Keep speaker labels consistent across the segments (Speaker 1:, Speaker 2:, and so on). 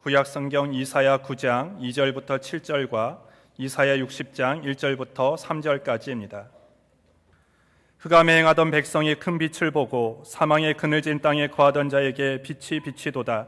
Speaker 1: 구약성경 이사야 9장 2절부터 7절과 이사야 60장 1절부터 3절까지입니다. 흑암에 행하던 백성이 큰 빛을 보고 사망의 그늘진 땅에 거하던 자에게 빛이 비치도다.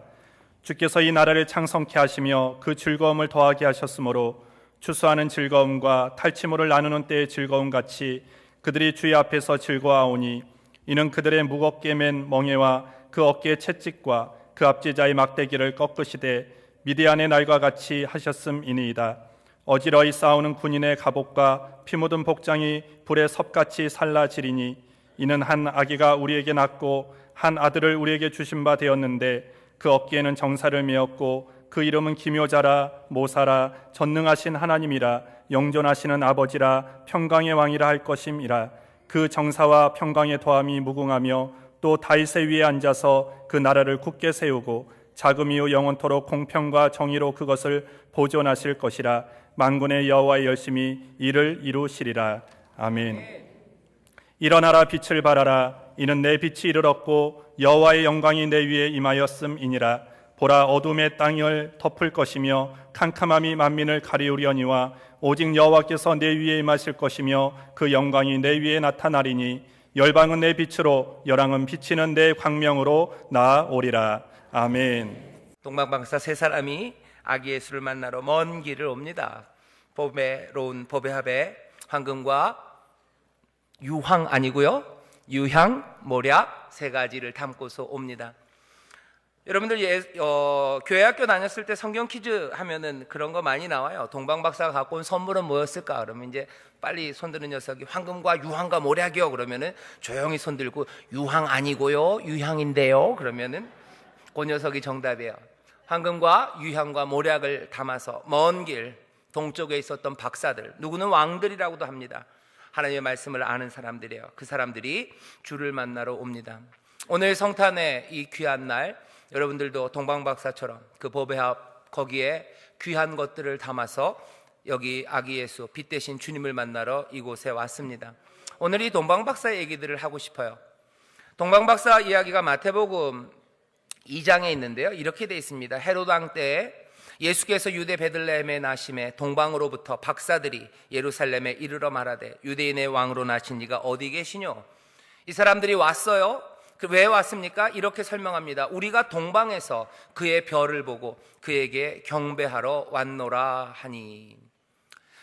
Speaker 1: 주께서 이 나라를 창성케 하시며 그 즐거움을 더하게 하셨으므로 추수하는 즐거움과 탈취물을 나누는 때의 즐거움 같이 그들이 주의 앞에서 즐거워하오니 이는 그들의 무겁게 맨 멍에와 그 어깨의 채찍과 그 앞지자의 막대기를 꺾으시되 미디안의 날과 같이 하셨음이니이다. 어지러이 싸우는 군인의 갑옷과 피 묻은 복장이 불에 섭같이 살라지리니 이는 한 아기가 우리에게 낳고 한 아들을 우리에게 주신 바 되었는데 그 어깨에는 정사를 메었고 그 이름은 기묘자라 모사라 전능하신 하나님이라 영존하시는 아버지라 평강의 왕이라 할 것임이라. 그 정사와 평강의 더함이 무궁하며 또 다윗의 위에 앉아서 그 나라를 굳게 세우고 자금 이후 영원토록 공평과 정의로 그것을 보존하실 것이라. 만군의 여호와의 열심히 이를 이루시리라. 아멘. 일어나라 빛을 발하라. 이는 내 빛이 이르렀고 여호와의 영광이 내 위에 임하였음이니라. 보라, 어둠의 땅을 덮을 것이며 캄캄함이 만민을 가리우려니와 오직 여호와께서 내 위에 임하실 것이며 그 영광이 내 위에 나타나리니 열방은 내 빛으로 열왕은 비치는 내 광명으로 나아오리라. 아멘.
Speaker 2: 동방박사 세 사람이 아기 예수를 만나러 먼 길을 옵니다. 보배로운 보배합에 황금과 유황 아니고요, 유향, 모략 세 가지를 담고서 옵니다. 여러분들 교회 학교 다녔을 때 성경 퀴즈 하면은 그런 거 많이 나와요. 동방박사가 갖고 온 선물은 뭐였을까? 그러면 이제 빨리 손드는 녀석이 황금과 유황과 모략이요. 그러면은 조용히 손들고 유황 아니고요, 유향인데요. 그러면은 그 녀석이 정답이에요. 황금과 유향과 모략을 담아서 먼 길 동쪽에 있었던 박사들, 누구는 왕들이라고도 합니다. 하나님의 말씀을 아는 사람들이에요. 그 사람들이 주를 만나러 옵니다. 오늘 성탄의 이 귀한 날, 여러분들도 동방박사처럼 그 보배합 거기에 귀한 것들을 담아서 여기 아기 예수 빛 대신 주님을 만나러 이곳에 왔습니다. 오늘 이 동방박사의 얘기들을 하고 싶어요. 동방박사 이야기가 마태복음 2장에 있는데요, 이렇게 되어 있습니다. 헤롯 왕 때에 예수께서 유대 베들레헴에 나심에 동방으로부터 박사들이 예루살렘에 이르러 말하되 유대인의 왕으로 나신 이가 어디 계시뇨? 이 사람들이 왔어요. 왜 왔습니까? 이렇게 설명합니다. 우리가 동방에서 그의 별을 보고 그에게 경배하러 왔노라 하니.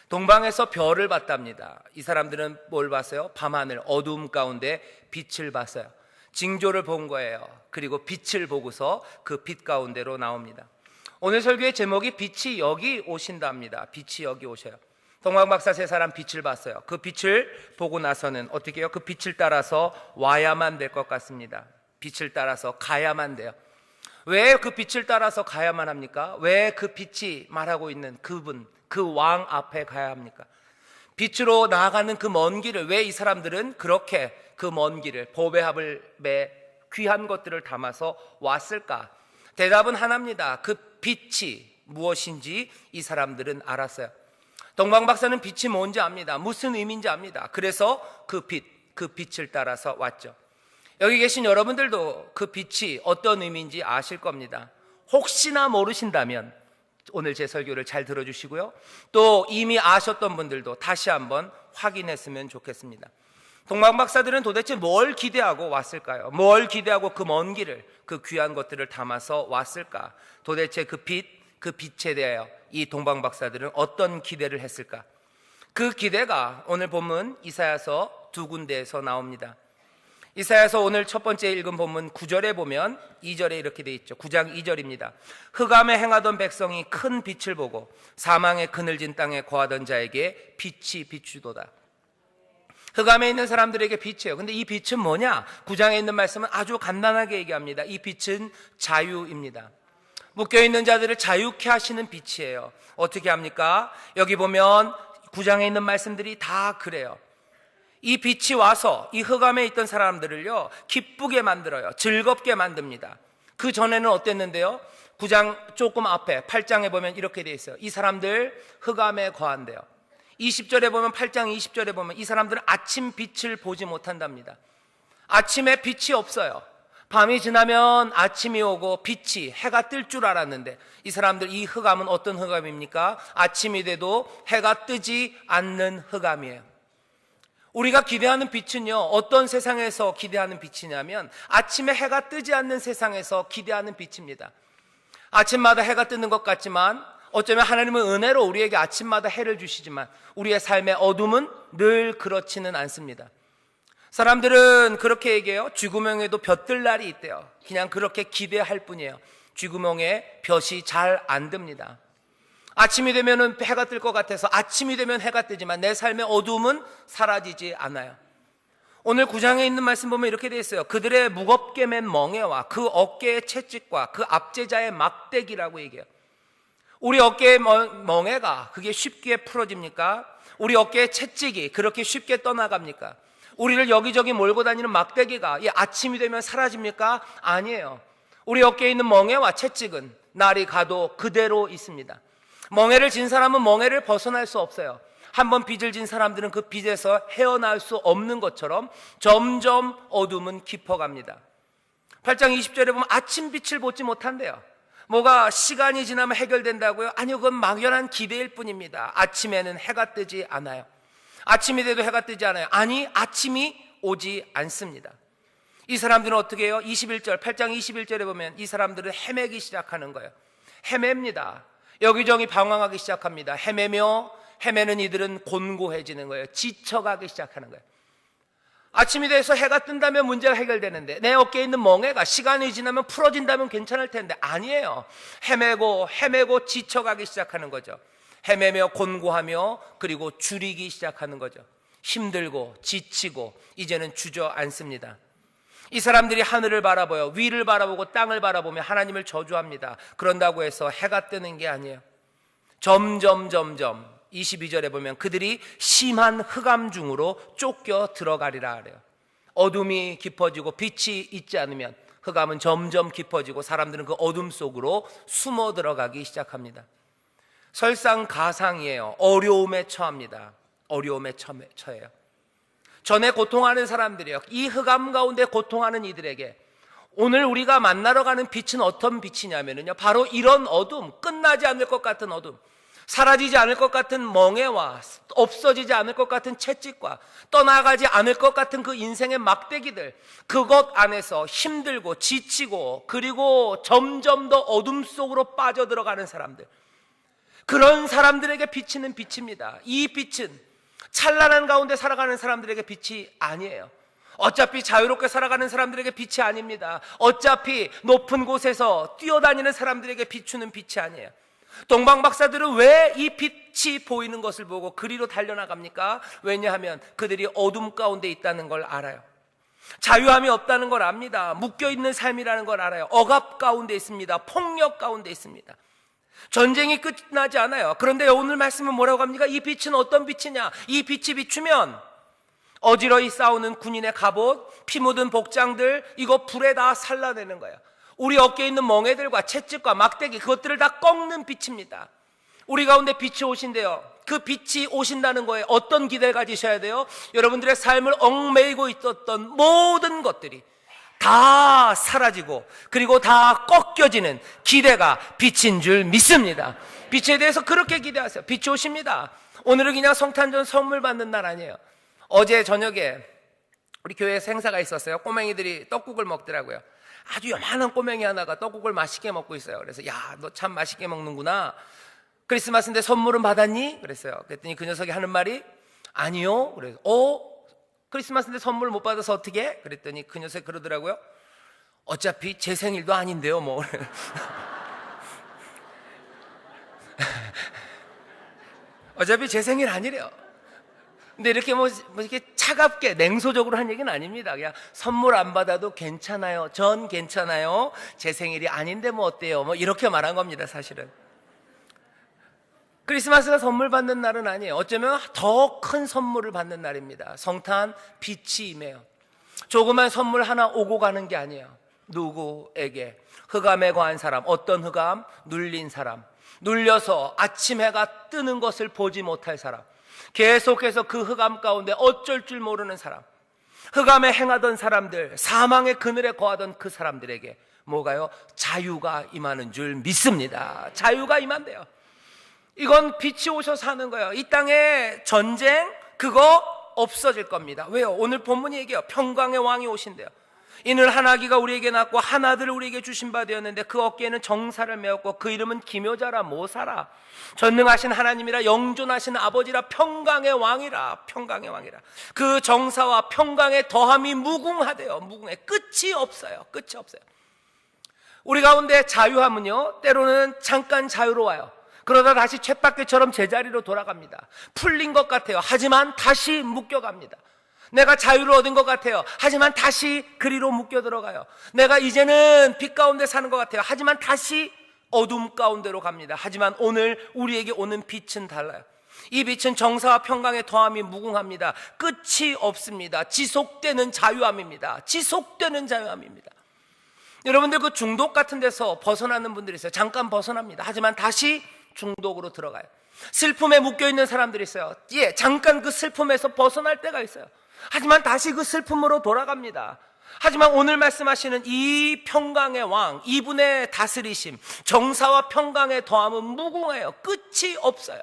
Speaker 2: 동방에서 별을 봤답니다. 이 사람들은 뭘 봤어요? 밤하늘 어두움 가운데 빛을 봤어요. 징조를 본 거예요. 그리고 빛을 보고서 그 빛 가운데로 나옵니다. 오늘 설교의 제목이 빛이 여기 오신답니다. 빛이 여기 오셔요. 동방박사 세 사람 빛을 봤어요. 그 빛을 보고 나서는 어떻게 해요? 그 빛을 따라서 와야만 될 것 같습니다. 빛을 따라서 가야만 돼요. 왜 그 빛을 따라서 가야만 합니까? 왜 그 빛이 말하고 있는 그분, 그 왕 앞에 가야 합니까? 빛으로 나아가는 그 먼 길을 왜 이 사람들은 그렇게 그 먼 길을 보배합에 귀한 것들을 담아서 왔을까? 대답은 하나입니다. 그 빛이 무엇인지 이 사람들은 알았어요. 동방박사는 빛이 뭔지 압니다. 무슨 의미인지 압니다. 그래서 그 빛을 따라서 왔죠. 여기 계신 여러분들도 그 빛이 어떤 의미인지 아실 겁니다. 혹시나 모르신다면 오늘 제 설교를 잘 들어주시고요, 또 이미 아셨던 분들도 다시 한번 확인했으면 좋겠습니다. 동방박사들은 도대체 뭘 기대하고 왔을까요? 뭘 기대하고 그 먼 길을, 그 귀한 것들을 담아서 왔을까? 도대체 그 빛에 대하여 이 동방박사들은 어떤 기대를 했을까? 그 기대가 오늘 본문 이사야서 두 군데에서 나옵니다. 이사야서 오늘 첫 번째 읽은 본문 9절에 보면 2절에 이렇게 돼 있죠. 9장 2절입니다. 흑암에 행하던 백성이 큰 빛을 보고 사망의 그늘진 땅에 거하던 자에게 빛이 비추도다. 흑암에 있는 사람들에게 빛이에요. 근데 이 빛은 뭐냐? 9장에 있는 말씀은 아주 간단하게 얘기합니다. 이 빛은 자유입니다. 묶여있는 자들을 자유케 하시는 빛이에요. 어떻게 합니까? 여기 보면 9장에 있는 말씀들이 다 그래요. 이 빛이 와서 이 흑암에 있던 사람들을요 기쁘게 만들어요. 즐겁게 만듭니다. 그 전에는 어땠는데요? 9장 조금 앞에 8장에 보면 이렇게 돼 있어요. 이 사람들 흑암에 거한대요. 20절에 보면 8장 20절에 보면 이 사람들은 아침 빛을 보지 못한답니다. 아침에 빛이 없어요. 밤이 지나면 아침이 오고 빛이 해가 뜰 줄 알았는데 이 사람들 이 흑암은 어떤 흑암입니까? 아침이 돼도 해가 뜨지 않는 흑암이에요. 우리가 기대하는 빛은요, 어떤 세상에서 기대하는 빛이냐면 아침에 해가 뜨지 않는 세상에서 기대하는 빛입니다. 아침마다 해가 뜨는 것 같지만 어쩌면 하나님은 은혜로 우리에게 아침마다 해를 주시지만 우리의 삶의 어둠은 늘 그렇지는 않습니다. 사람들은 그렇게 얘기해요. 쥐구멍에도 볕 뜰 날이 있대요. 그냥 그렇게 기대할 뿐이에요. 쥐구멍에 볕이 잘 안 듭니다. 아침이 되면 해가 뜰 것 같아서 아침이 되면 해가 뜨지만 내 삶의 어둠은 사라지지 않아요. 오늘 9장에 있는 말씀 보면 이렇게 되어 있어요. 그들의 무겁게 맨 멍에와 그 어깨의 채찍과 그 압제자의 막대기라고 얘기해요. 우리 어깨의 멍에가 그게 쉽게 풀어집니까? 우리 어깨의 채찍이 그렇게 쉽게 떠나갑니까? 우리를 여기저기 몰고 다니는 막대기가 이 아침이 되면 사라집니까? 아니에요. 우리 어깨에 있는 멍에와 채찍은 날이 가도 그대로 있습니다. 멍에를 진 사람은 멍에를 벗어날 수 없어요. 한번 빚을 진 사람들은 그 빚에서 헤어나올 수 없는 것처럼 점점 어둠은 깊어갑니다. 8장 20절에 보면 아침 빛을 보지 못한대요. 뭐가 시간이 지나면 해결된다고요? 아니요, 그건 막연한 기대일 뿐입니다. 아침에는 해가 뜨지 않아요. 아침이 돼도 해가 뜨지 않아요. 아니, 아침이 오지 않습니다. 이 사람들은 어떻게 해요? 21절, 8장 21절에 보면 이 사람들은 헤매기 시작하는 거예요. 헤맵니다. 여기저기 방황하기 시작합니다. 헤매는 이들은 곤고해지는 거예요. 지쳐가기 시작하는 거예요. 아침이 돼서 해가 뜬다면 문제가 해결되는데 내 어깨에 있는 멍에가 시간이 지나면 풀어진다면 괜찮을 텐데 아니에요. 헤매고 지쳐가기 시작하는 거죠. 헤매며 곤고하며 그리고 줄이기 시작하는 거죠. 힘들고 지치고 이제는 주저앉습니다. 이 사람들이 하늘을 바라보여 위를 바라보고 땅을 바라보며 하나님을 저주합니다. 그런다고 해서 해가 뜨는 게 아니에요. 점점 22절에 보면 그들이 심한 흑암 중으로 쫓겨 들어가리라 그래요. 어둠이 깊어지고 빛이 있지 않으면 흑암은 점점 깊어지고 사람들은 그 어둠 속으로 숨어 들어가기 시작합니다. 설상가상이에요. 어려움에 처합니다. 어려움에 처해요. 전에 고통하는 사람들이요, 이 흑암 가운데 고통하는 이들에게 오늘 우리가 만나러 가는 빛은 어떤 빛이냐면요, 바로 이런 어둠, 끝나지 않을 것 같은 어둠, 사라지지 않을 것 같은 멍에와 없어지지 않을 것 같은 채찍과 떠나가지 않을 것 같은 그 인생의 막대기들, 그것 안에서 힘들고 지치고 그리고 점점 더 어둠 속으로 빠져들어가는 사람들, 그런 사람들에게 비치는 빛입니다. 이 빛은 찬란한 가운데 살아가는 사람들에게 빛이 아니에요. 어차피 자유롭게 살아가는 사람들에게 빛이 아닙니다. 어차피 높은 곳에서 뛰어다니는 사람들에게 비추는 빛이 아니에요. 동방 박사들은 왜 이 빛이 보이는 것을 보고 그리로 달려나갑니까? 왜냐하면 그들이 어둠 가운데 있다는 걸 알아요. 자유함이 없다는 걸 압니다. 묶여있는 삶이라는 걸 알아요. 억압 가운데 있습니다. 폭력 가운데 있습니다. 전쟁이 끝나지 않아요. 그런데 오늘 말씀은 뭐라고 합니까? 이 빛은 어떤 빛이냐? 이 빛이 비추면 어지러이 싸우는 군인의 갑옷, 피 묻은 복장들, 이거 불에 다 살라내는 거예요. 우리 어깨에 있는 멍에들과 채찍과 막대기, 그것들을 다 꺾는 빛입니다. 우리 가운데 빛이 오신대요. 그 빛이 오신다는 거에 어떤 기대를 가지셔야 돼요? 여러분들의 삶을 얽매이고 있었던 모든 것들이 다 사라지고 그리고 다 꺾여지는 기대가 빛인 줄 믿습니다. 빛에 대해서 그렇게 기대하세요. 빛이 오십니다. 오늘은 그냥 성탄절 선물 받는 날 아니에요. 어제 저녁에 우리 교회에서 행사가 있었어요. 꼬맹이들이 떡국을 먹더라고요. 아주 요만한 꼬맹이 하나가 떡국을 맛있게 먹고 있어요. 그래서 야, 너 참 맛있게 먹는구나. 크리스마스인데 선물은 받았니? 그랬어요. 그랬더니 그 녀석이 하는 말이 아니요. 그래서 크리스마스인데 선물 못 받아서 어떻게? 그랬더니 그 녀석이 그러더라고요. 어차피 제 생일도 아닌데요, 뭐. 어차피 제 생일 아니래요. 근데 이렇게 뭐 이렇게 차갑게 냉소적으로 한 얘기는 아닙니다. 그냥 선물 안 받아도 괜찮아요. 전 괜찮아요. 제 생일이 아닌데 뭐 어때요? 뭐 이렇게 말한 겁니다, 사실은. 크리스마스가 선물 받는 날은 아니에요. 어쩌면 더 큰 선물을 받는 날입니다. 성탄 빛이 임해요. 조그만 선물 하나 오고 가는 게 아니에요. 누구에게? 흑암에 거한 사람. 어떤 흑암? 눌린 사람. 눌려서 아침 해가 뜨는 것을 보지 못할 사람. 계속해서 그 흑암 가운데 어쩔 줄 모르는 사람. 흑암에 행하던 사람들, 사망의 그늘에 거하던 그 사람들에게 뭐가요? 자유가 임하는 줄 믿습니다. 자유가 임한대요. 이건 빛이 오셔서 하는 거예요. 이 땅에 전쟁 그거 없어질 겁니다. 왜요? 오늘 본문이 얘기해요. 평강의 왕이 오신대요. 이는 한 아기가 우리에게 낳고 한 아들을 우리에게 주신 바 되었는데 그 어깨에는 정사를 메었고 그 이름은 기묘자라 모사라, 전능하신 하나님이라, 영존하신 아버지라, 평강의 왕이라. 평강의 왕이라. 그 정사와 평강의 더함이 무궁하대요. 무궁해. 끝이 없어요. 끝이 없어요. 우리 가운데 자유함은요, 때로는 잠깐 자유로워요. 그러다 다시 쳇바퀴처럼 제자리로 돌아갑니다. 풀린 것 같아요. 하지만 다시 묶여갑니다. 내가 자유를 얻은 것 같아요. 하지만 다시 그리로 묶여 들어가요. 내가 이제는 빛 가운데 사는 것 같아요. 하지만 다시 어둠 가운데로 갑니다. 하지만 오늘 우리에게 오는 빛은 달라요. 이 빛은 정사와 평강의 더함이 무궁합니다. 끝이 없습니다. 지속되는 자유함입니다. 지속되는 자유함입니다. 여러분들 그 중독 같은 데서 벗어나는 분들이 있어요. 잠깐 벗어납니다. 하지만 다시 중독으로 들어가요. 슬픔에 묶여있는 사람들이 있어요. 예, 잠깐 그 슬픔에서 벗어날 때가 있어요. 하지만 다시 그 슬픔으로 돌아갑니다. 하지만 오늘 말씀하시는 이 평강의 왕, 이분의 다스리심, 정사와 평강의 더함은 무궁해요. 끝이 없어요.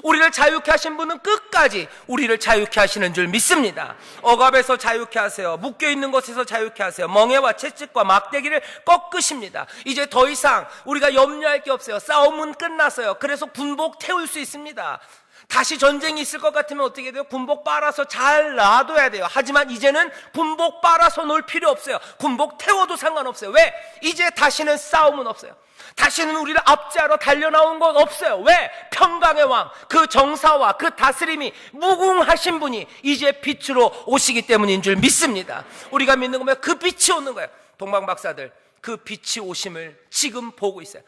Speaker 2: 우리를 자유케 하신 분은 끝까지 우리를 자유케 하시는 줄 믿습니다. 억압에서 자유케 하세요. 묶여있는 것에서 자유케 하세요. 멍해와 채찍과 막대기를 꺾으십니다. 이제 더 이상 우리가 염려할 게 없어요. 싸움은 끝났어요. 그래서 군복 태울 수 있습니다. 다시 전쟁이 있을 것 같으면 어떻게 돼요? 군복 빨아서 잘 놔둬야 돼요. 하지만 이제는 군복 빨아서 놓을 필요 없어요. 군복 태워도 상관없어요. 왜? 이제 다시는 싸움은 없어요. 다시는 우리를 압제하러 달려나온 건 없어요. 왜? 평강의 왕, 그 정사와 그 다스림이 무궁하신 분이 이제 빛으로 오시기 때문인 줄 믿습니다. 우리가 믿는 거면 그 빛이 오는 거예요. 동방박사들, 그 빛이 오심을 지금 보고 있어요.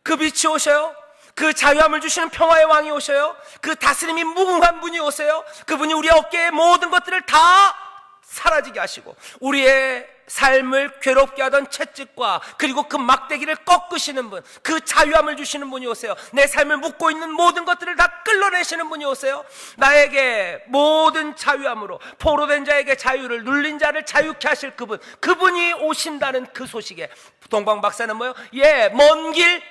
Speaker 2: 그 빛이 오셔요. 그 자유함을 주시는 평화의 왕이 오셔요. 그 다스림이 무궁한 분이 오세요. 그분이 우리 어깨에 모든 것들을 다 사라지게 하시고 우리의 삶을 괴롭게 하던 채찍과 그리고 그 막대기를 꺾으시는 분, 그 자유함을 주시는 분이 오세요. 내 삶을 묶고 있는 모든 것들을 다 끌어내시는 분이 오세요. 나에게 모든 자유함으로 포로된 자에게 자유를, 눌린 자를 자유케 하실 그분, 그분이 오신다는 그 소식에 동방박사는 뭐예요? 예, 먼 길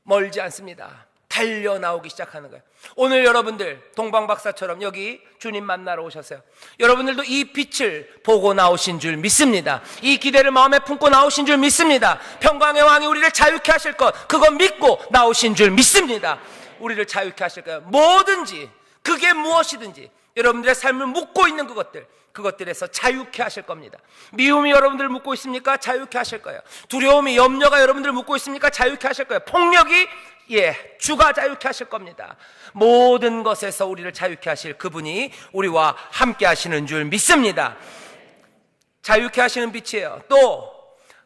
Speaker 2: 멀지 않습니다. 달려 나오기 시작하는 거예요. 오늘 여러분들 동방박사처럼 여기 주님 만나러 오셨어요. 여러분들도 이 빛을 보고 나오신 줄 믿습니다. 이 기대를 마음에 품고 나오신 줄 믿습니다. 평강의 왕이 우리를 자유케 하실 것, 그거 믿고 나오신 줄 믿습니다. 우리를 자유케 하실 거예요. 뭐든지, 그게 무엇이든지 여러분들의 삶을 묶고 있는 그것들에서 자유케 하실 겁니다. 미움이 여러분들을 묶고 있습니까? 자유케 하실 거예요. 두려움이, 염려가 여러분들을 묶고 있습니까? 자유케 하실 거예요. 폭력이, 예, 주가 자유케 하실 겁니다. 모든 것에서 우리를 자유케 하실 그분이 우리와 함께 하시는 줄 믿습니다. 자유케 하시는 빛이에요. 또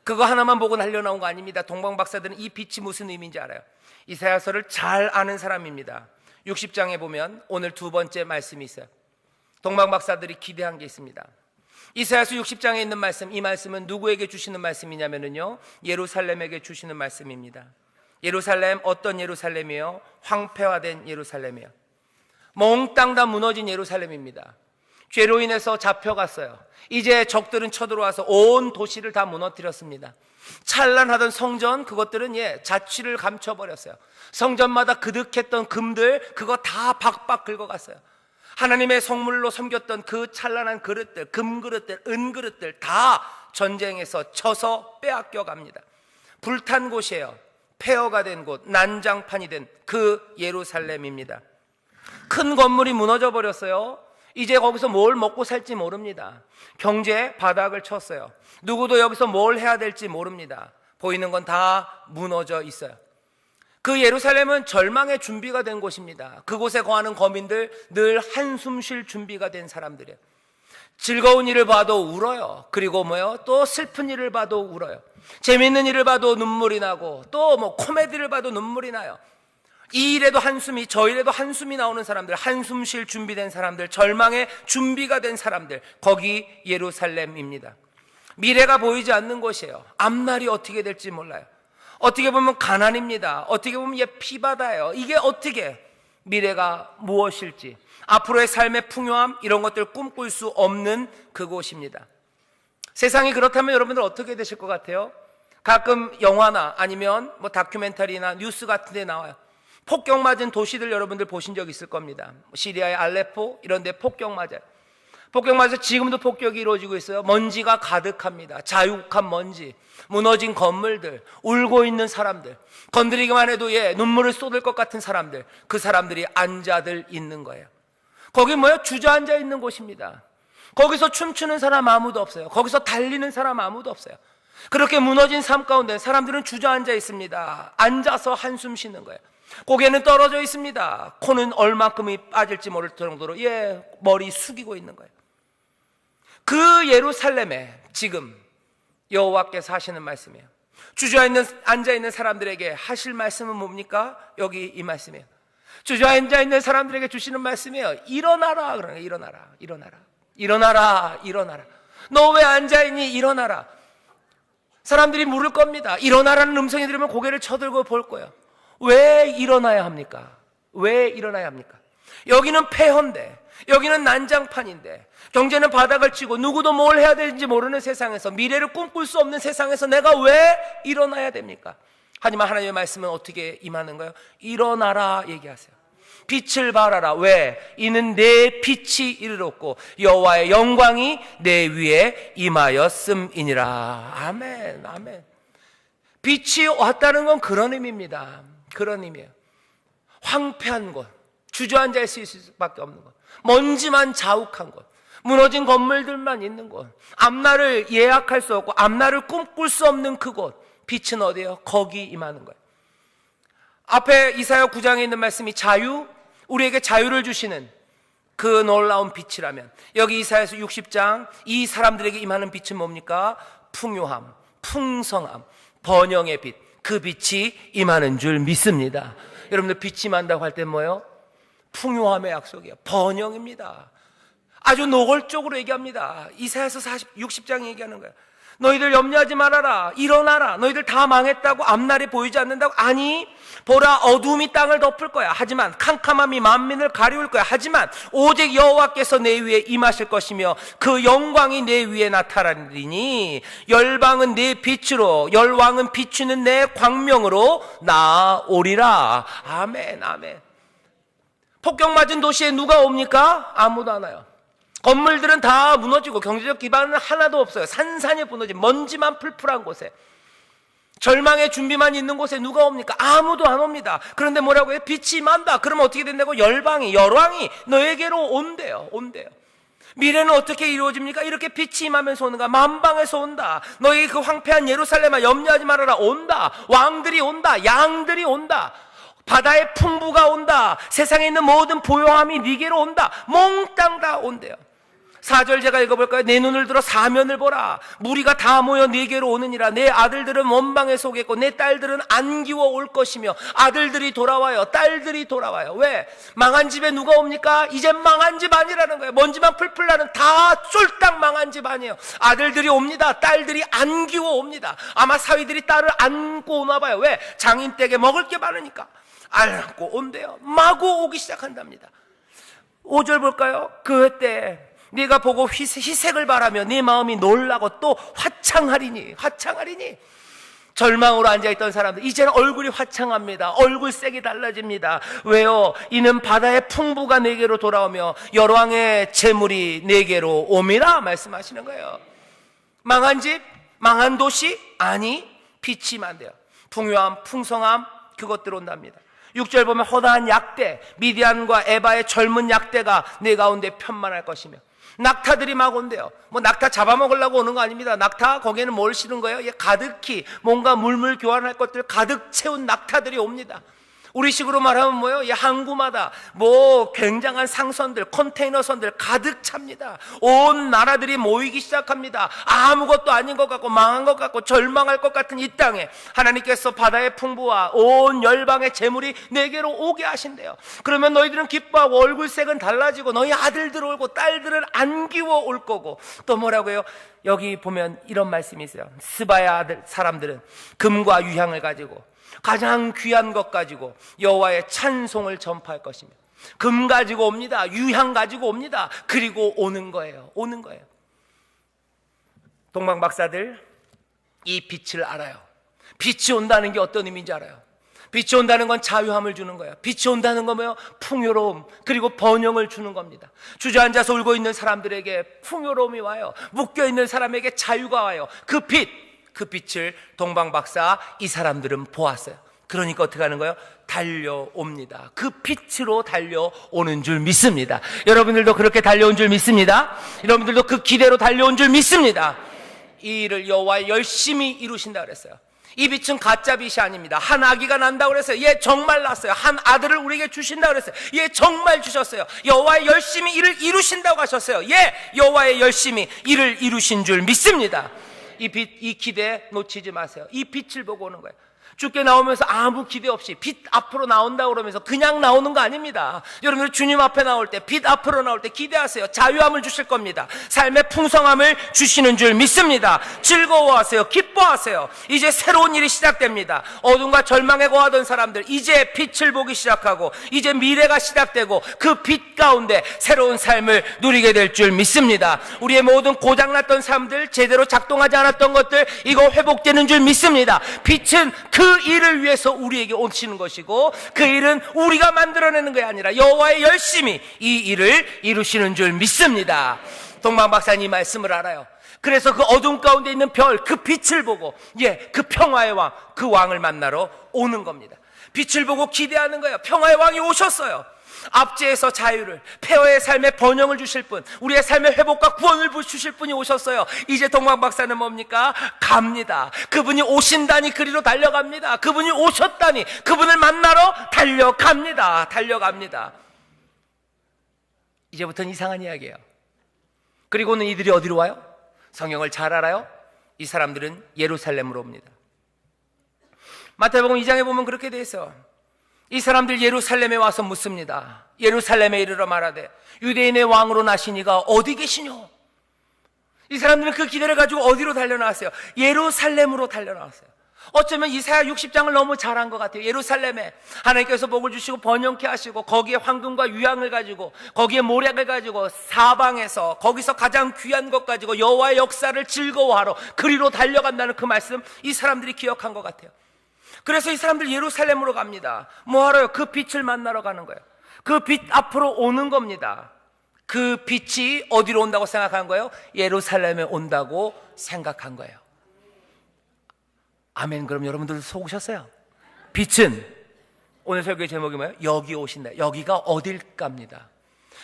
Speaker 2: 그거 하나만 보고 달려나온 거 아닙니다. 동방박사들은 이 빛이 무슨 의미인지 알아요. 이사야서를 잘 아는 사람입니다. 60장에 보면 오늘 두 번째 말씀이 있어요. 동방박사들이 기대한 게 있습니다. 이사야서 60장에 있는 말씀, 이 말씀은 누구에게 주시는 말씀이냐면요, 예루살렘에게 주시는 말씀입니다. 예루살렘, 어떤 예루살렘이에요? 황폐화된 예루살렘이에요. 몽땅 다 무너진 예루살렘입니다. 죄로 인해서 잡혀갔어요. 이제 적들은 쳐들어와서 온 도시를 다 무너뜨렸습니다. 찬란하던 성전, 그것들은 자취를 감춰버렸어요. 성전마다 그득했던 금들, 그거 다 박박 긁어갔어요. 하나님의 성물로 섬겼던 그 찬란한 그릇들, 금그릇들, 은그릇들 다 전쟁에서 쳐서 빼앗겨 갑니다. 불탄 곳이에요. 폐허가 된 곳, 난장판이 된 그 예루살렘입니다. 큰 건물이 무너져 버렸어요. 이제 거기서 뭘 먹고 살지 모릅니다. 경제 바닥을 쳤어요. 누구도 여기서 뭘 해야 될지 모릅니다. 보이는 건 다 무너져 있어요. 그 예루살렘은 절망의 준비가 된 곳입니다. 그곳에 거하는 거민들 늘 한숨 쉴 준비가 된 사람들이에요. 즐거운 일을 봐도 울어요. 그리고 또 슬픈 일을 봐도 울어요. 재밌는 일을 봐도 눈물이 나고, 또 코미디를 봐도 눈물이 나요. 이 일에도 한숨이, 저 일에도 한숨이 나오는 사람들, 한숨 쉴 준비된 사람들, 절망의 준비가 된 사람들, 거기 예루살렘입니다. 미래가 보이지 않는 곳이에요. 앞날이 어떻게 될지 몰라요. 어떻게 보면 가난입니다. 어떻게 보면 피바다예요. 이게 어떻게 미래가 무엇일지, 앞으로의 삶의 풍요함, 이런 것들 꿈꿀 수 없는 그곳입니다. 세상이 그렇다면 여러분들 어떻게 되실 것 같아요? 가끔 영화나 아니면 뭐 다큐멘터리나 뉴스 같은 데 나와요. 폭격 맞은 도시들 여러분들 보신 적 있을 겁니다. 시리아의 알레포 이런 데 폭격 맞아요. 폭격 맞아서 지금도 폭격이 이루어지고 있어요. 먼지가 가득합니다. 자욱한 먼지, 무너진 건물들, 울고 있는 사람들, 건드리기만 해도 눈물을 쏟을 것 같은 사람들, 그 사람들이 앉아들 있는 거예요. 거기 뭐예요? 주저앉아 있는 곳입니다. 거기서 춤추는 사람 아무도 없어요. 거기서 달리는 사람 아무도 없어요. 그렇게 무너진 삶 가운데 사람들은 주저앉아 있습니다. 앉아서 한숨 쉬는 거예요. 고개는 떨어져 있습니다. 코는 얼마큼이 빠질지 모를 정도로 머리 숙이고 있는 거예요. 그 예루살렘에 지금 여호와께서 하시는 말씀이에요. 주저앉아 있는 사람들에게 하실 말씀은 뭡니까? 여기 이 말씀이에요. 주저앉아 있는 사람들에게 주시는 말씀이에요. 일어나라. 그러네. 일어나라. 일어나라. 일어나라. 일어나라. 너 왜 앉아있니? 일어나라. 사람들이 물을 겁니다. 일어나라는 음성이 들으면 고개를 쳐들고 볼 거예요. 왜 일어나야 합니까? 왜 일어나야 합니까? 여기는 폐허인데, 여기는 난장판인데, 경제는 바닥을 치고 누구도 뭘 해야 되는지 모르는 세상에서, 미래를 꿈꿀 수 없는 세상에서 내가 왜 일어나야 됩니까? 하지만 하나님의 말씀은 어떻게 임하는가요? 일어나라 얘기하세요. 빛을 발하라. 왜? 이는 내 빛이 이르렀고 여호와의 영광이 내 위에 임하였음이니라. 아멘. 아멘. 빛이 왔다는 건 그런 의미입니다. 그런 의미예요. 황폐한 곳, 주저앉아 있을 수밖에 없는 곳, 먼지만 자욱한 곳, 무너진 건물들만 있는 곳, 앞날을 예약할 수 없고 앞날을 꿈꿀 수 없는 그곳, 빛은 어디예요? 거기 임하는 거예요. 앞에 이사야 9장에 있는 말씀이 우리에게 자유를 주시는 그 놀라운 빛이라면, 여기 이사야서 60장 이 사람들에게 임하는 빛은 뭡니까? 풍요함, 풍성함, 번영의 빛, 그 빛이 임하는 줄 믿습니다. 여러분들 빛이 임한다고 할 때 뭐예요? 풍요함의 약속이에요. 번영입니다. 아주 노골적으로 얘기합니다. 이사야서 60장이 얘기하는 거예요. 너희들 염려하지 말아라. 일어나라. 너희들 다 망했다고? 앞날이 보이지 않는다고? 아니, 보라, 어두움이 땅을 덮을 거야. 하지만 캄캄함이 만민을 가리울 거야. 하지만 오직 여호와께서 내 위에 임하실 것이며 그 영광이 내 위에 나타나리니 열방은 내 빛으로, 열왕은 비추는 내 광명으로 나오리라. 아멘. 아멘. 폭격 맞은 도시에 누가 옵니까? 아무도 안 와요. 건물들은 다 무너지고 경제적 기반은 하나도 없어요. 산산이 무너진 먼지만 풀풀한 곳에, 절망의 준비만 있는 곳에 누가 옵니까? 아무도 안 옵니다. 그런데 뭐라고 해요? 빛이 임한다. 그러면 어떻게 된다고? 열왕이 너에게로 온대요. 미래는 어떻게 이루어집니까? 이렇게 빛이 임하면서 오는가? 만방에서 온다. 너희 그 황폐한 예루살렘아, 염려하지 말아라. 온다. 왕들이 온다. 양들이 온다. 바다의 풍부가 온다. 세상에 있는 모든 보요함이 네게로 온다. 몽땅 다 온대요. 4절 제가 읽어볼까요? 내 눈을 들어 사면을 보라. 무리가 다 모여 네게로 오느니라. 내 아들들은 원방에서 오겠고 내 딸들은 안기워 올 것이며. 아들들이 돌아와요. 딸들이 돌아와요. 왜? 망한 집에 누가 옵니까? 이젠 망한 집 아니라는 거예요. 먼지만 풀풀 나는 다 쫄딱 망한 집 아니에요. 아들들이 옵니다. 딸들이 안기워 옵니다. 아마 사위들이 딸을 안고 오나 봐요. 왜? 장인댁에 먹을 게 많으니까 안고 온대요. 마구 오기 시작한답니다. 5절 볼까요? 그때 네가 보고 희색을 바라며 네 마음이 놀라고 또 화창하리니. 절망으로 앉아있던 사람들 이제는 얼굴이 화창합니다. 얼굴색이 달라집니다. 왜요? 이는 바다의 풍부가 내게로 돌아오며 열왕의 재물이 내게로 옴이라 말씀하시는 거예요. 망한 집, 망한 도시? 아니, 빛이 임한대요. 풍요함, 풍성함, 그것들 온답니다. 6절 보면 허다한 약대, 미디안과 에바의 젊은 약대가 내 가운데 편만할 것이며. 낙타들이 막 온대요. 뭐 낙타 잡아먹으려고 오는 거 아닙니다. 낙타 거기에는 뭘 실은 거예요? 가득히 뭔가 물물 교환할 것들 가득 채운 낙타들이 옵니다. 우리식으로 말하면 뭐예요? 항구마다 뭐 굉장한 상선들, 컨테이너선들 가득 찹니다. 온 나라들이 모이기 시작합니다. 아무것도 아닌 것 같고 망한 것 같고 절망할 것 같은 이 땅에 하나님께서 바다의 풍부와 온 열방의 재물이 내게로 오게 하신대요. 그러면 너희들은 기뻐하고 얼굴색은 달라지고 너희 아들들 오고 딸들은 안기워 올 거고. 또 뭐라고요? 여기 보면 이런 말씀이 있어요. 스바야 아들 사람들은 금과 유향을 가지고 가장 귀한 것 가지고 여호와의 찬송을 전파할 것입니다. 금 가지고 옵니다. 유향 가지고 옵니다. 그리고 오는 거예요. 오는 거예요. 동방 박사들 이 빛을 알아요. 빛이 온다는 게 어떤 의미인지 알아요. 빛이 온다는 건 자유함을 주는 거예요. 빛이 온다는 건 뭐예요? 풍요로움, 그리고 번영을 주는 겁니다. 주저앉아서 울고 있는 사람들에게 풍요로움이 와요. 묶여있는 사람에게 자유가 와요. 그 빛을 동방 박사 이 사람들은 보았어요. 그러니까 어떻게 하는 거예요? 달려옵니다. 그 빛으로 달려오는 줄 믿습니다. 여러분들도 그렇게 달려온 줄 믿습니다. 여러분들도 그 기대로 달려온 줄 믿습니다. 이 일을 여호와 열심히 이루신다 그랬어요. 이 빛은 가짜 빛이 아닙니다. 한 아기가 난다고 그랬어요. 예, 정말 났어요. 한 아들을 우리에게 주신다고 그랬어요. 예, 정말 주셨어요. 여호와의 열심히 이를 이루신다고 하셨어요. 예, 여호와의 열심히 이를 이루신 줄 믿습니다. 이 빛, 이 기대 놓치지 마세요. 이 빛을 보고 오는 거예요. 주께 나오면서 아무 기대 없이 빛 앞으로 나온다고 그러면서 그냥 나오는 거 아닙니다. 여러분들 주님 앞에 나올 때, 빛 앞으로 나올 때 기대하세요. 자유함을 주실 겁니다. 삶의 풍성함을 주시는 줄 믿습니다. 즐거워하세요. 기뻐하세요. 이제 새로운 일이 시작됩니다. 어둠과 절망에 거하던 사람들 이제 빛을 보기 시작하고 이제 미래가 시작되고 그 빛 가운데 새로운 삶을 누리게 될 줄 믿습니다. 우리의 모든 고장났던 삶들, 제대로 작동하지 않았던 것들, 이거 회복되는 줄 믿습니다. 빛은 그 일을 위해서 우리에게 오시는 것이고 그 일은 우리가 만들어내는 것이 아니라 여호와의 열심히 이 일을 이루시는 줄 믿습니다. 동방 박사님 이 말씀을 알아요. 그래서 그 어둠 가운데 있는 별, 그 빛을 보고 그 평화의 왕, 그 왕을 만나러 오는 겁니다. 빛을 보고 기대하는 거예요. 평화의 왕이 오셨어요. 압제에서 자유를, 폐허의 삶에 번영을 주실 분, 우리의 삶의 회복과 구원을 주실 분이 오셨어요. 이제 동방 박사는 뭡니까? 갑니다. 그분이 오신다니 그리로 달려갑니다. 그분이 오셨다니 그분을 만나러 달려갑니다. 이제부터는 이상한 이야기예요. 그리고는 이들이 어디로 와요? 성경을 잘 알아요? 이 사람들은 예루살렘으로 옵니다. 마태복음 2장에 보면 그렇게 돼 있어요. 이 사람들 예루살렘에 와서 묻습니다. 예루살렘에 이르러 말하되 유대인의 왕으로 나신 이가 어디 계시뇨? 이 사람들은 그 기대를 가지고 어디로 달려나왔어요? 예루살렘으로 달려나왔어요. 어쩌면 이사야 60장을 너무 잘한 것 같아요. 예루살렘에 하나님께서 복을 주시고 번영케 하시고 거기에 황금과 유향을 가지고 거기에 모략을 가지고 사방에서 거기서 가장 귀한 것 가지고 여호와의 역사를 즐거워하러 그리로 달려간다는 그 말씀 이 사람들이 기억한 것 같아요. 그래서 이 사람들 예루살렘으로 갑니다. 뭐하러요? 그 빛을 만나러 가는 거예요. 그 빛 앞으로 오는 겁니다. 그 빛이 어디로 온다고 생각한 거예요? 예루살렘에 온다고 생각한 거예요. 아멘. 그럼 여러분들 속으셨어요? 빛은 오늘 설교의 제목이 뭐예요? 여기 오신다. 여기가 어딜까입니다.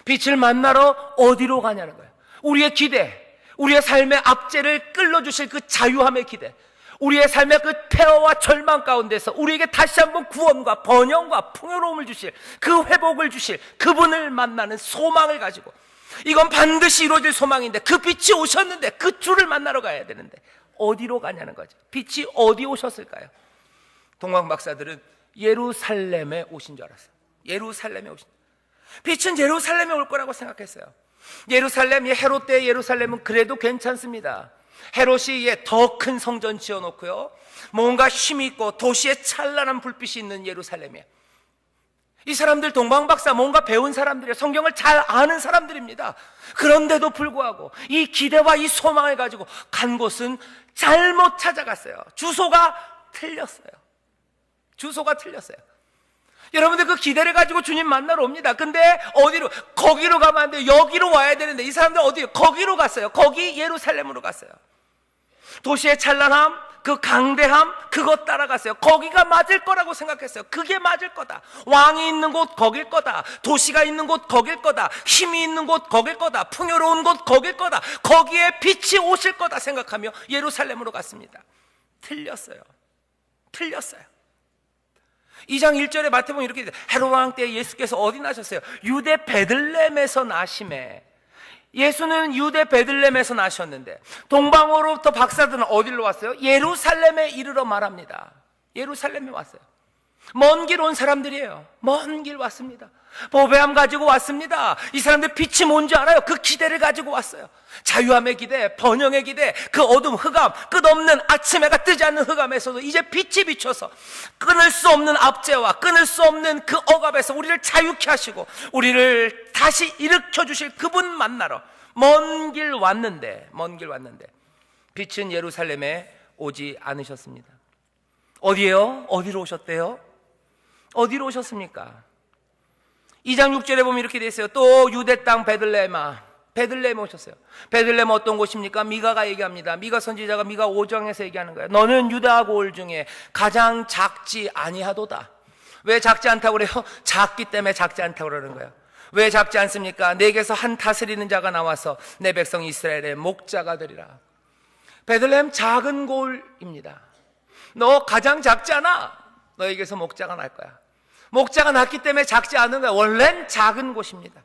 Speaker 2: 빛을 만나러 어디로 가냐는 거예요. 우리의 기대, 우리의 삶의 압제를 끌어주실 그 자유함의 기대, 우리의 삶의 그 폐허와 절망 가운데서 우리에게 다시 한번 구원과 번영과 풍요로움을 주실, 그 회복을 주실 그분을 만나는 소망을 가지고, 이건 반드시 이루어질 소망인데 그 빛이 오셨는데 그 주를 만나러 가야 되는데 어디로 가냐는 거죠. 빛이 어디 오셨을까요? 동방 박사들은 예루살렘에 오신 줄 알았어요. 예루살렘에 오신. 빛은 예루살렘에 올 거라고 생각했어요. 예루살렘, 헤롯 때의 예루살렘은 그래도 괜찮습니다. 헤롯이 더 큰 성전 지어놓고요, 뭔가 힘이 있고 도시에 찬란한 불빛이 있는 예루살렘이에요. 이 사람들 동방박사 뭔가 배운 사람들이에요. 성경을 잘 아는 사람들입니다. 그런데도 불구하고 이 기대와 이 소망을 가지고 간 곳은 잘못 찾아갔어요. 주소가 틀렸어요. 여러분들 그 기대를 가지고 주님 만나러 옵니다. 근데 어디로? 거기로 가면 안 돼요. 여기로 와야 되는데 이 사람들 어디요? 거기로 갔어요. 거기 예루살렘으로 갔어요. 도시의 찬란함, 그 강대함, 그것 따라갔어요. 거기가 맞을 거라고 생각했어요. 그게 맞을 거다. 왕이 있는 곳 거길 거다. 도시가 있는 곳 거길 거다. 힘이 있는 곳 거길 거다. 풍요로운 곳 거길 거다. 거기에 빛이 오실 거다 생각하며 예루살렘으로 갔습니다. 틀렸어요. 2장 1절에 마태복음 이렇게 돼요. 헤롯 왕 때 예수께서 어디 나셨어요? 유대 베들레헴에서 나심에. 예수는 유대 베들레헴에서 나셨는데 동방으로부터 박사들은 어디로 왔어요? 예루살렘에 이르러 말합니다. 예루살렘에 왔어요. 먼 길 온 사람들이에요. 먼 길 왔습니다. 보배함 가지고 왔습니다. 이 사람들 빛이 뭔지 알아요? 그 기대를 가지고 왔어요. 자유함의 기대, 번영의 기대, 그 어둠, 흑암, 끝없는 아침 해가 뜨지 않는 흑암에서도 이제 빛이 비춰서 끊을 수 없는 압제와 끊을 수 없는 그 억압에서 우리를 자유케 하시고 우리를 다시 일으켜 주실 그분 만나러 먼 길 왔는데 빛은 예루살렘에 오지 않으셨습니다. 어디에요? 어디로 오셨대요? 어디로 오셨습니까? 2장 6절에 보면 이렇게 되어 있어요. 또 유대 땅 베들레헴에 오셨어요. 베들레헴 어떤 곳입니까? 미가가 얘기합니다. 미가 선지자가 미가 5장에서 얘기하는 거예요. 너는 유다 고을 중에 가장 작지 아니하도다. 왜 작지 않다고 그래요? 작기 때문에 작지 않다고 그러는 거예요. 왜 작지 않습니까? 내게서 한 다스리는 자가 나와서 내 백성 이스라엘의 목자가 되리라. 베들레헴 작은 고을입니다. 너 가장 작지 않아. 너에게서 목자가 날 거야. 목자가 났기 때문에 작지 않은 거야. 원래는 작은 곳입니다.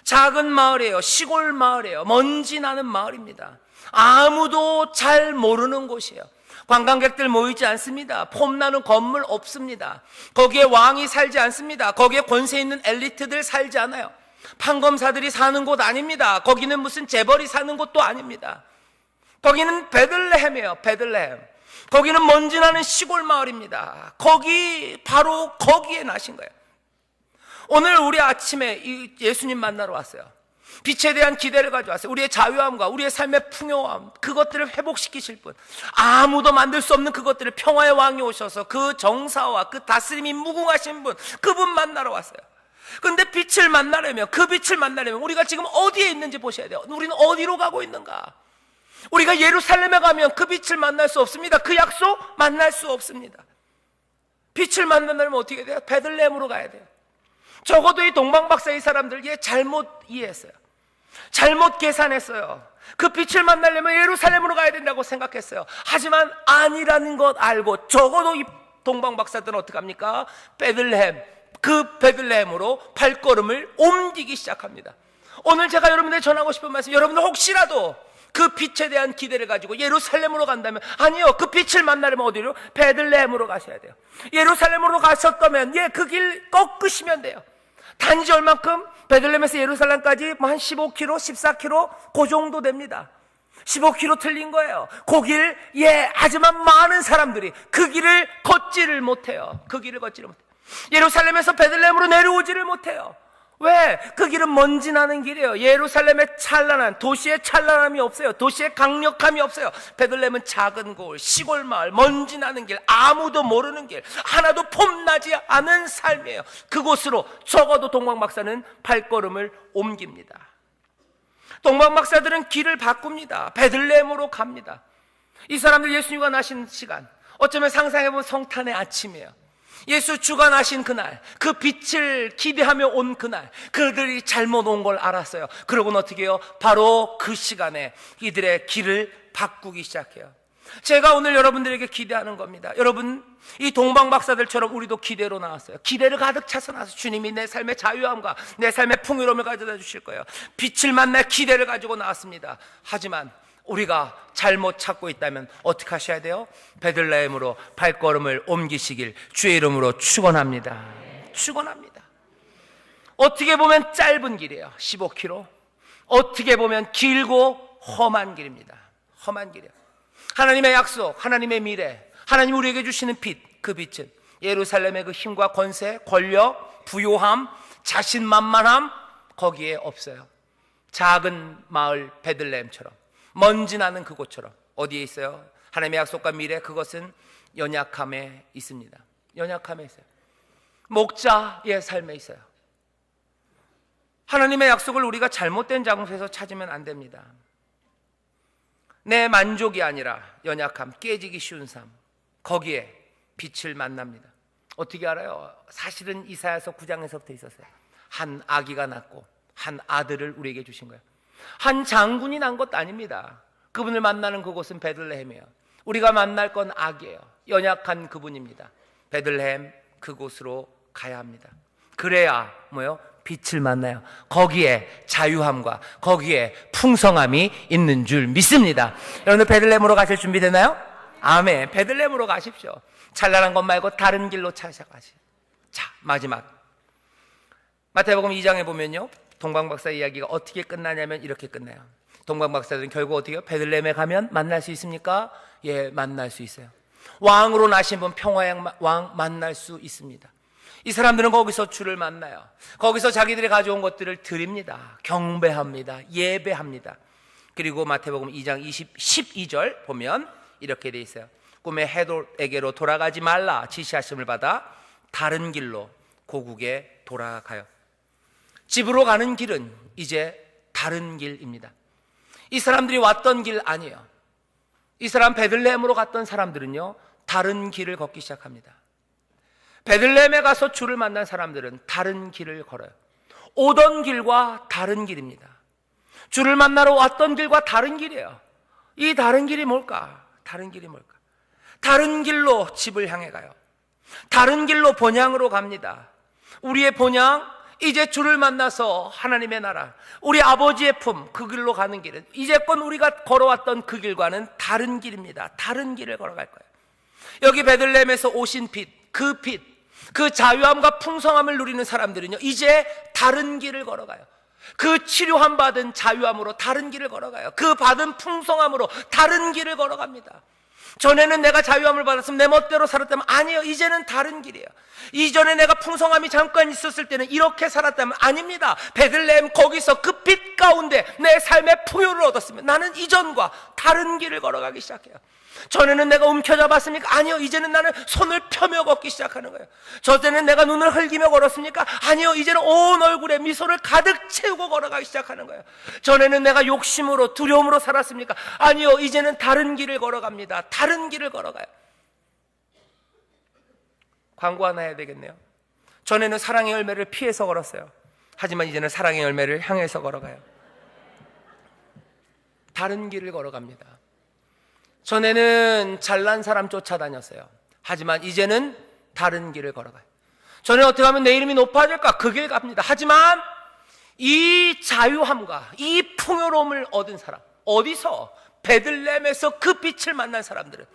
Speaker 2: 작은 마을이에요. 시골 마을이에요. 먼지 나는 마을입니다. 아무도 잘 모르는 곳이에요. 관광객들 모이지 않습니다. 폼나는 건물 없습니다. 거기에 왕이 살지 않습니다. 거기에 권세 있는 엘리트들 살지 않아요. 판검사들이 사는 곳 아닙니다. 거기는 무슨 재벌이 사는 곳도 아닙니다. 거기는 베들레헴이에요. 베들레헴. 거기는 먼지 나는 시골 마을입니다. 바로 거기에 나신 거예요. 오늘 우리 아침에 예수님 만나러 왔어요. 빛에 대한 기대를 가져왔어요. 우리의 자유함과 우리의 삶의 풍요함, 그것들을 회복시키실 분, 아무도 만들 수 없는 그것들을 평화의 왕이 오셔서 그 정사와 그 다스림이 무궁하신 분, 그분 만나러 왔어요. 그런데 빛을 만나려면, 그 빛을 만나려면 우리가 지금 어디에 있는지 보셔야 돼요. 우리는 어디로 가고 있는가? 우리가 예루살렘에 가면 그 빛을 만날 수 없습니다. 그 약속 만날 수 없습니다. 빛을 만나려면 어떻게 돼요? 베들레헴으로 가야 돼요. 적어도 이 동방박사 이 사람들 잘못 이해했어요. 잘못 계산했어요. 그 빛을 만나려면 예루살렘으로 가야 된다고 생각했어요. 하지만 아니라는 것 알고 적어도 이 동방박사들은 어떻게 합니까? 베들레헴, 그 베들레헴으로 발걸음을 옮기기 시작합니다. 오늘 제가 여러분들에게 전하고 싶은 말씀, 여러분들 혹시라도 그 빛에 대한 기대를 가지고 예루살렘으로 간다면, 아니요, 그 빛을 만나려면 어디로? 베들레헴으로 가셔야 돼요. 예루살렘으로 가셨다면 그 길 꺾으시면 돼요. 단지 얼만큼? 베들레헴에서 예루살렘까지 한 15km, 14km 그 정도 됩니다. 15km 틀린 거예요. 그 길, 하지만 많은 사람들이 그 길을 걷지를 못해요. 그 길을 걷지를 못해요. 예루살렘에서 베들레헴으로 내려오지를 못해요. 왜? 그 길은 먼지 나는 길이에요. 예루살렘의 찬란한, 도시의 찬란함이 없어요. 도시의 강력함이 없어요. 베들레헴은 작은 고을, 시골 마을, 먼지 나는 길, 아무도 모르는 길, 하나도 폼나지 않은 삶이에요. 그곳으로 적어도 동방박사는 발걸음을 옮깁니다. 동방박사들은 길을 바꿉니다. 베들레헴으로 갑니다. 이 사람들 예수님과 나신 시간, 어쩌면 상상해보면 성탄의 아침이에요. 예수 주가 나신 그날, 그 빛을 기대하며 온 그날, 그들이 잘못 온 걸 알았어요. 그러고는 어떻게 해요? 바로 그 시간에 이들의 길을 바꾸기 시작해요. 제가 오늘 여러분들에게 기대하는 겁니다. 여러분, 이 동방박사들처럼 우리도 기대로 나왔어요. 기대를 가득 차서 나와서 주님이 내 삶의 자유함과 내 삶의 풍요로움을 가져다 주실 거예요. 빛을 만날 기대를 가지고 나왔습니다. 하지만 우리가 잘못 찾고 있다면 어떻게 하셔야 돼요? 베들레헴으로 발걸음을 옮기시길 주의 이름으로 축원합니다. 축원합니다. 어떻게 보면 짧은 길이에요. 15km. 어떻게 보면 길고 험한 길입니다. 험한 길이에요. 하나님의 약속, 하나님의 미래, 하나님 우리에게 주시는 빛, 그 빛은 예루살렘의 그 힘과 권세, 권력, 부요함, 자신만만함 거기에 없어요. 작은 마을 베들레헴처럼, 먼지 나는 그곳처럼 어디에 있어요? 하나님의 약속과 미래, 그것은 연약함에 있습니다. 연약함에 있어요. 목자의 삶에 있어요. 하나님의 약속을 우리가 잘못된 장소에서 찾으면 안 됩니다. 내 만족이 아니라 연약함, 깨지기 쉬운 삶, 거기에 빛을 만납니다. 어떻게 알아요? 사실은 이사야서 9장에서부터 있었어요. 한 아기가 낳고 한 아들을 우리에게 주신 거예요. 한 장군이 난 것도 아닙니다. 그분을 만나는 그곳은 베들레헴이에요. 우리가 만날 건 아기예요. 연약한 그분입니다. 베들레헴, 그곳으로 가야 합니다. 그래야 뭐요? 빛을 만나요. 거기에 자유함과 거기에 풍성함이 있는 줄 믿습니다. 여러분들 베들레헴으로 가실 준비 되나요? 아멘. 베들레헴으로 가십시오. 찬란한 것 말고 다른 길로 찾아가시오. 자, 마지막 마태복음 2장에 보면요, 동방박사 이야기가 어떻게 끝나냐면 이렇게 끝나요. 동방박사들은 결국 어떻게 해요? 베들레헴에 가면 만날 수 있습니까? 예, 만날 수 있어요. 왕으로 나신 분, 평화의 왕 만날 수 있습니다. 이 사람들은 거기서 주를 만나요. 거기서 자기들이 가져온 것들을 드립니다. 경배합니다. 예배합니다. 그리고 마태복음 2장 12절 보면 이렇게 돼 있어요. 꿈의 헤롯에게로 돌아가지 말라 지시하심을 받아 다른 길로 고국에 돌아가요. 집으로 가는 길은 이제 다른 길입니다. 이 사람들이 왔던 길 아니에요. 이 사람 베들레헴으로 갔던 사람들은요, 다른 길을 걷기 시작합니다. 베들레헴에 가서 주를 만난 사람들은 다른 길을 걸어요. 오던 길과 다른 길입니다. 주를 만나러 왔던 길과 다른 길이에요. 이 다른 길이 뭘까? 다른 길이 뭘까? 다른 길로 집을 향해 가요. 다른 길로 본향으로 갑니다. 우리의 본향, 이제 주를 만나서 하나님의 나라, 우리 아버지의 품, 그 길로 가는 길은 이제껏 우리가 걸어왔던 그 길과는 다른 길입니다. 다른 길을 걸어갈 거예요. 여기 베들레헴에서 오신 빛, 그 자유함과 풍성함을 누리는 사람들은요, 이제 다른 길을 걸어가요. 그 치료함 받은 자유함으로 다른 길을 걸어가요. 그 받은 풍성함으로 다른 길을 걸어갑니다. 전에는 내가 자유함을 받았으면 내 멋대로 살았다면, 아니에요. 이제는 다른 길이에요. 이전에 내가 풍성함이 잠깐 있었을 때는 이렇게 살았다면, 아닙니다. 베들레헴 거기서 그 빛 가운데 내 삶의 풍요를 얻었으면 나는 이전과 다른 길을 걸어가기 시작해요. 전에는 내가 움켜잡았습니까? 아니요. 이제는 나는 손을 펴며 걷기 시작하는 거예요. 전에는 내가 눈을 흘기며 걸었습니까? 아니요. 이제는 온 얼굴에 미소를 가득 채우고 걸어가기 시작하는 거예요. 전에는 내가 욕심으로 두려움으로 살았습니까? 아니요. 이제는 다른 길을 걸어갑니다. 다른 길을 걸어가요. 광고 하나 해야 되겠네요. 전에는 사랑의 열매를 피해서 걸었어요. 하지만 이제는 사랑의 열매를 향해서 걸어가요. 다른 길을 걸어갑니다. 전에는 잘난 사람 쫓아다녔어요. 하지만 이제는 다른 길을 걸어가요. 전에 어떻게 하면 내 이름이 높아질까? 그 길 갑니다. 하지만 이 자유함과 이 풍요로움을 얻은 사람, 어디서? 베들레헴에서 그 빛을 만난 사람들은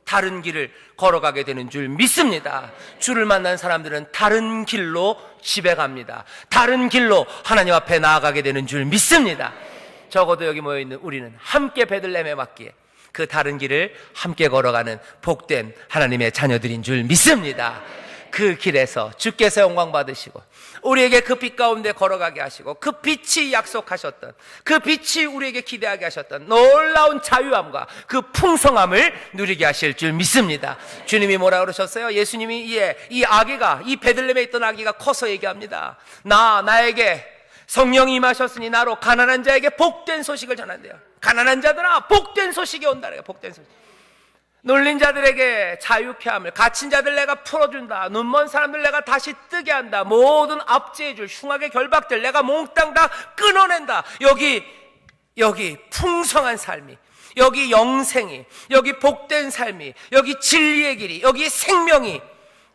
Speaker 2: 다른 길을 걸어가게 되는 줄 믿습니다. 주를 만난 사람들은 다른 길로 집에 갑니다. 다른 길로 하나님 앞에 나아가게 되는 줄 믿습니다. 적어도 여기 모여있는 우리는 함께 베들레헴에 왔기에 그 다른 길을 함께 걸어가는 복된 하나님의 자녀들인 줄 믿습니다. 그 길에서 주께서 영광 받으시고 우리에게 그 빛 가운데 걸어가게 하시고 그 빛이 약속하셨던, 그 빛이 우리에게 기대하게 하셨던 놀라운 자유함과 그 풍성함을 누리게 하실 줄 믿습니다. 주님이 뭐라 그러셨어요? 예수님이 이 아기가, 이 베들레헴에 있던 아기가 커서 얘기합니다. 나에게 성령이 임하셨으니 나로 가난한 자에게 복된 소식을 전한대요. 가난한 자들아, 복된 소식이 온다래요. 복된 소식. 놀린 자들에게 자유케 함을, 갇힌 자들 내가 풀어준다. 눈먼 사람들 내가 다시 뜨게 한다. 모든 압제해줄 흉악의 결박들 내가 몽땅 다 끊어낸다. 여기 풍성한 삶이, 여기 영생이, 여기 복된 삶이, 여기 진리의 길이, 여기 생명이,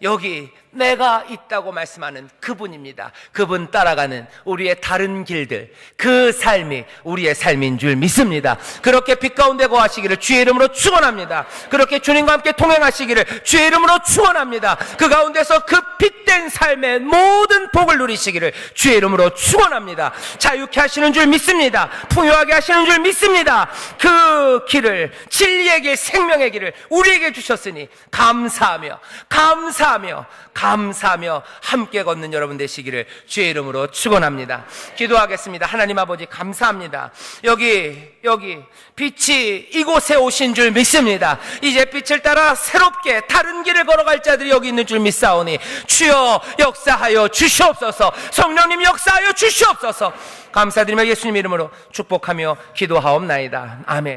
Speaker 2: 여기 내가 있다고 말씀하는 그분입니다. 그분 따라가는 우리의 다른 길들, 그 삶이 우리의 삶인 줄 믿습니다. 그렇게 빛 가운데 거하시기를 주의 이름으로 축원합니다. 그렇게 주님과 함께 동행하시기를 주의 이름으로 축원합니다. 그 가운데서 그 빛된 삶의 모든 복을 누리시기를 주의 이름으로 축원합니다. 자유케 하시는 줄 믿습니다. 풍요하게 하시는 줄 믿습니다. 그 길을, 진리의 길, 생명의 길을 우리에게 주셨으니 감사하며 함께 걷는 여러분 되시기를 주의 이름으로 축원합니다. 기도하겠습니다. 하나님 아버지 감사합니다. 여기 빛이 이곳에 오신 줄 믿습니다. 이제 빛을 따라 새롭게 다른 길을 걸어갈 자들이 여기 있는 줄 믿사오니 주여 역사하여 주시옵소서. 성령님 역사하여 주시옵소서. 감사드리며 예수님 이름으로 축복하며 기도하옵나이다. 아멘.